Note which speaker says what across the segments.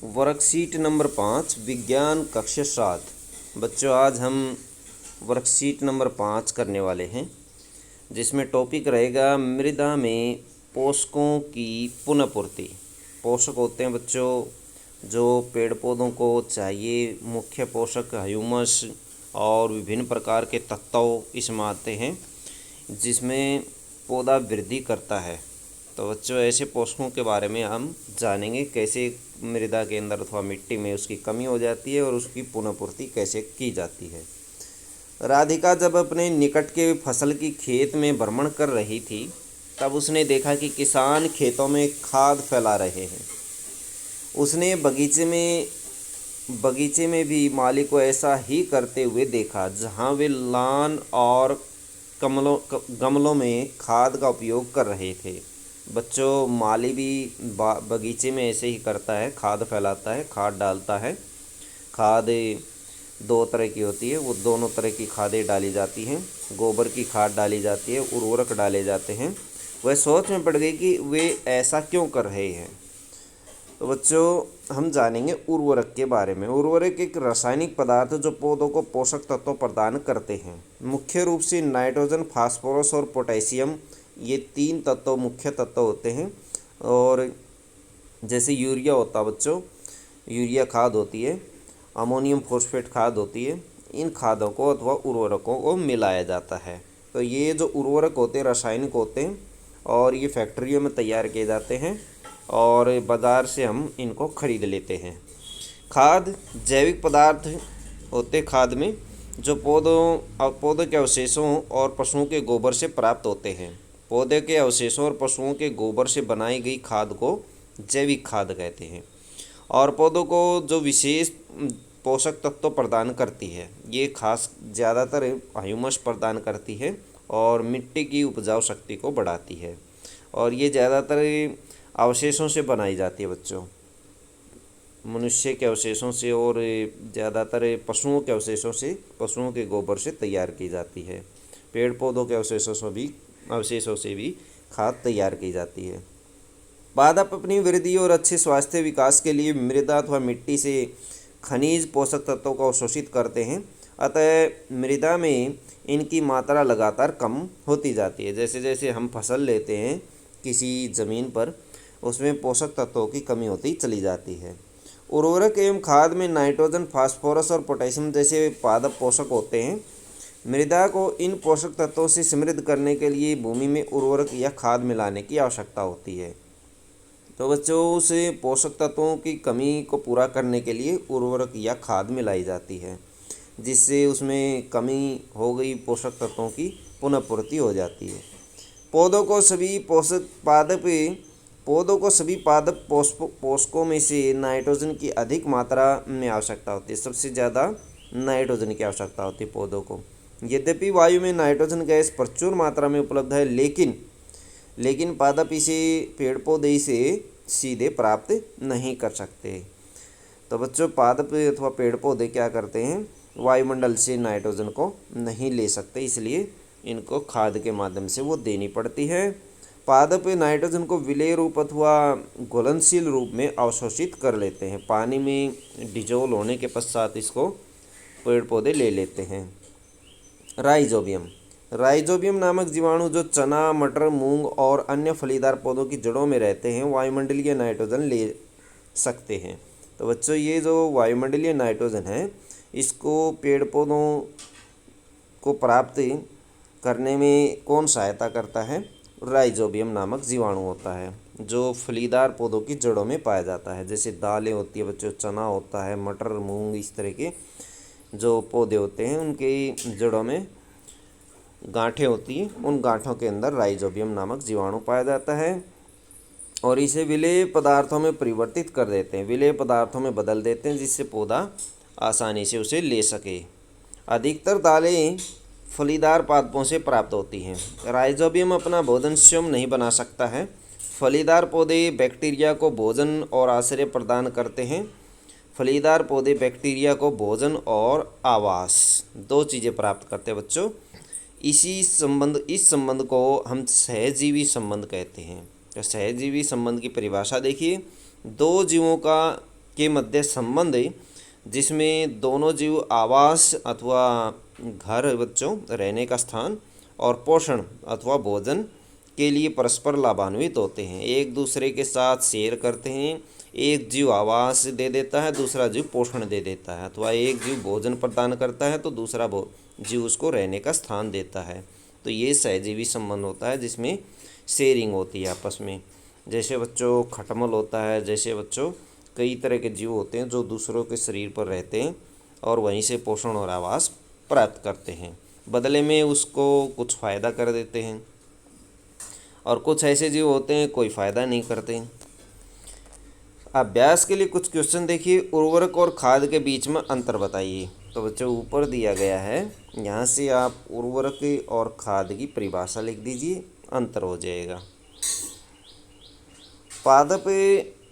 Speaker 1: Worksheet number 5 विज्ञान कक्षा 7। बच्चों, आज हम वर्कशीट नंबर 5 करने वाले हैं, जिसमें टॉपिक रहेगा मृदा में पोषकों की पुनःपूर्ति। पोषक होते हैं बच्चों जो पेड़ पौधों को चाहिए, मुख्य पोषक ह्यूमस और विभिन्न प्रकार के तत्व इसमें आते हैं, जिसमें पौधा वृद्धि करता है। तो बच्चों, ऐसे पोषकों के बारे में हम जानेंगे, कैसे मृदा के अंदर अथवा मिट्टी में उसकी कमी हो जाती है और उसकी पुनःपूर्ति कैसे की जाती है। राधिका जब अपने निकट के फसल की खेत में भ्रमण कर रही थी, तब उसने देखा कि किसान खेतों में खाद फैला रहे हैं। उसने बगीचे में भी माली को ऐसा ही करते हुए देखा, जहाँ वे लान और गमलों में खाद का उपयोग कर रहे थे। बच्चों, माली भी बगीचे में ऐसे ही करता है, खाद फैलाता है, खाद डालता है। खाद दो तरह की होती है, वो दोनों तरह की खादें डाली जाती हैं। गोबर की खाद डाली जाती है, उर्वरक डाले जाते हैं। वह सोच में पड़ गई कि वे ऐसा क्यों कर रहे हैं। तो बच्चों, हम जानेंगे उर्वरक के बारे में। उर्वरक एक रासायनिक पदार्थ जो पौधों को पोषक तत्व प्रदान करते हैं। मुख्य रूप से नाइट्रोजन, फास्फोरस और पोटेशियम, ये 3 तत्व मुख्य तत्व होते हैं। और जैसे यूरिया होता है बच्चों, यूरिया खाद होती है, अमोनियम फॉस्फेट खाद होती है। इन खादों को अथवा उर्वरकों को मिलाया जाता है। तो ये जो उर्वरक होते हैं रासायनिक होते हैं और ये फैक्ट्रियों में तैयार किए जाते हैं और बाज़ार से हम इनको खरीद लेते हैं। खाद जैविक पदार्थ होते खाद में, जो पौधों के अवशेषों और पशुओं के गोबर से प्राप्त होते हैं। पौधे के अवशेषों और पशुओं के गोबर से बनाई गई खाद को जैविक खाद कहते हैं। और पौधों को जो विशेष पोषक तत्व प्रदान करती है, ये खास ज़्यादातर ह्यूमस प्रदान करती है और मिट्टी की उपजाऊ शक्ति को बढ़ाती है। और ये ज़्यादातर अवशेषों से बनाई जाती है बच्चों, मनुष्य के अवशेषों से और ज़्यादातर पशुओं के अवशेषों से, पशुओं के गोबर से तैयार की जाती है। पेड़ पौधों के अवशेषों से भी खाद तैयार की जाती है। पादप अपनी वृद्धि और अच्छे स्वास्थ्य विकास के लिए मृदा अथवा मिट्टी से खनिज पोषक तत्वों को अवशोषित करते हैं। अतः मृदा में इनकी मात्रा लगातार कम होती जाती है। जैसे जैसे हम फसल लेते हैं किसी ज़मीन पर, उसमें पोषक तत्वों की कमी होती चली जाती है। उर्वरक एवं खाद में नाइट्रोजन, फास्फोरस और पोटेशियम जैसे पादप पोषक होते हैं। मृदा को इन पोषक तत्वों से समृद्ध करने के लिए भूमि में उर्वरक या खाद मिलाने की आवश्यकता होती है। तो बच्चों, उस पोषक तत्वों की कमी को पूरा करने के लिए उर्वरक या खाद मिलाई जाती है, जिससे उसमें कमी हो गई पोषक तत्वों की पुनःपूर्ति हो जाती है। पौधों को सभी पादप पोषकों में से नाइट्रोजन की अधिक मात्रा में आवश्यकता होती है। सबसे ज़्यादा नाइट्रोजन की आवश्यकता होती है पौधों को। यद्यपि वायु में नाइट्रोजन गैस प्रचुर मात्रा में उपलब्ध है, लेकिन पादप इसे पेड़ पौधे इसे सीधे प्राप्त नहीं कर सकते। तो बच्चों, पादप अथवा पेड़ पौधे क्या करते हैं, वायुमंडल से नाइट्रोजन को नहीं ले सकते, इसलिए इनको खाद के माध्यम से वो देनी पड़ती है। पादप नाइट्रोजन को विलेय रूप अथवा घुलनशील रूप में अवशोषित कर लेते हैं। पानी में डिजोल होने के पश्चात इसको पेड़ पौधे ले लेते हैं। राइजोबियम नामक जीवाणु जो चना, मटर, मूंग और अन्य फलीदार पौधों की जड़ों में रहते हैं, वायुमंडलीय नाइट्रोजन ले सकते हैं। तो बच्चों, ये जो वायुमंडलीय नाइट्रोजन है, इसको पेड़ पौधों को प्राप्त करने में कौन सहायता करता है? राइजोबियम नामक जीवाणु होता है, जो फलीदार पौधों की जड़ों में पाया जाता है। जैसे दालें होती है बच्चों, चना होता है, मटर, मूंग, इस तरह के जो पौधे होते हैं, उनके जड़ों में गांठें होती हैं, उन गांठों के अंदर राइजोबियम नामक जीवाणु पाया जाता है और इसे विलेय पदार्थों में परिवर्तित कर देते हैं, विलेय पदार्थों में बदल देते हैं, जिससे पौधा आसानी से उसे ले सके। अधिकतर दालें फलीदार पादपों से प्राप्त होती हैं। राइजोबियम अपना भोजन स्वयं नहीं बना सकता है। फलीदार पौधे बैक्टीरिया को भोजन और आश्रय प्रदान करते हैं। फलीदार पौधे बैक्टीरिया को भोजन और आवास, 2 चीज़ें प्राप्त करते हैं बच्चों। इस संबंध को हम सहजीवी संबंध कहते हैं। तो सहजीवी संबंध की परिभाषा देखिए, 2 जीवों का के मध्य संबंध जिसमें दोनों जीव आवास अथवा घर बच्चों रहने का स्थान और पोषण अथवा भोजन के लिए परस्पर लाभान्वित होते हैं, एक दूसरे के साथ शेयर करते हैं। एक जीव आवास दे देता है, दूसरा जीव पोषण दे देता है, अथवा एक जीव भोजन प्रदान करता है तो दूसरा जीव उसको रहने का स्थान देता है। तो ये सहजीवी संबंध होता है जिसमें शेयरिंग होती है आपस में। जैसे बच्चों खटमल होता है, जैसे बच्चों कई तरह के जीव होते हैं जो दूसरों के शरीर पर रहते हैं और वहीं से पोषण और आवास प्राप्त करते हैं, बदले में उसको कुछ फ़ायदा कर देते हैं। और कुछ ऐसे जीव होते हैं कोई फ़ायदा नहीं करते। अभ्यास के लिए कुछ क्वेश्चन देखिए। उर्वरक और खाद के बीच में अंतर बताइए। तो बच्चों ऊपर दिया गया है, यहाँ से आप उर्वरक और खाद की परिभाषा लिख दीजिए, अंतर हो जाएगा। पादप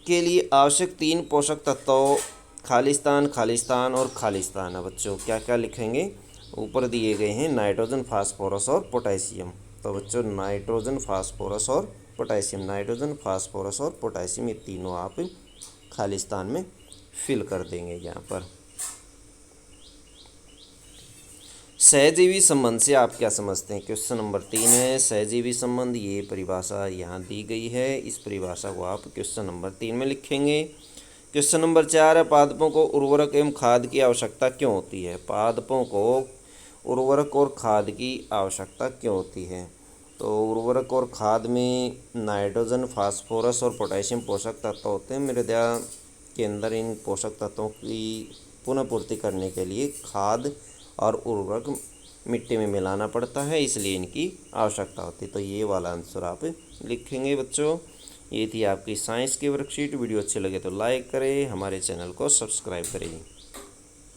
Speaker 1: के लिए आवश्यक 3 पोषक तत्वों खालिस्तान, खालिस्तान और खालिस्तान है बच्चों। क्या क्या लिखेंगे? ऊपर दिए गए हैं नाइट्रोजन, फास्फोरस और पोटेशियम। तो बच्चों नाइट्रोजन, फास्फोरस और पोटेशियम, नाइट्रोजन, फास्फोरस और पोटेशियम, ये तीनों आप खालिस्तान में फिल कर देंगे यहाँ पर। सहजीवी संबंध से आप क्या समझते हैं? क्वेश्चन नंबर 3 है सहजीवी संबंध, ये परिभाषा यहाँ दी गई है, इस परिभाषा को आप क्वेश्चन नंबर 3 में लिखेंगे। क्वेश्चन नंबर 4 है पादपों को उर्वरक एवं खाद की आवश्यकता क्यों होती है? पादपों को उर्वरक और खाद की आवश्यकता क्यों होती है? तो उर्वरक और खाद में नाइट्रोजन, फास्फोरस और पोटेशियम पोषक तत्व होते हैं। मृदा के अंदर इन पोषक तत्वों की पुनः पूर्ति करने के लिए खाद और उर्वरक मिट्टी में मिलाना पड़ता है, इसलिए इनकी आवश्यकता होती है। तो ये वाला आंसर आप लिखेंगे बच्चों। ये थी आपकी साइंस की वर्कशीट। वीडियो अच्छे लगे तो लाइक करें, हमारे चैनल को सब्सक्राइब करें।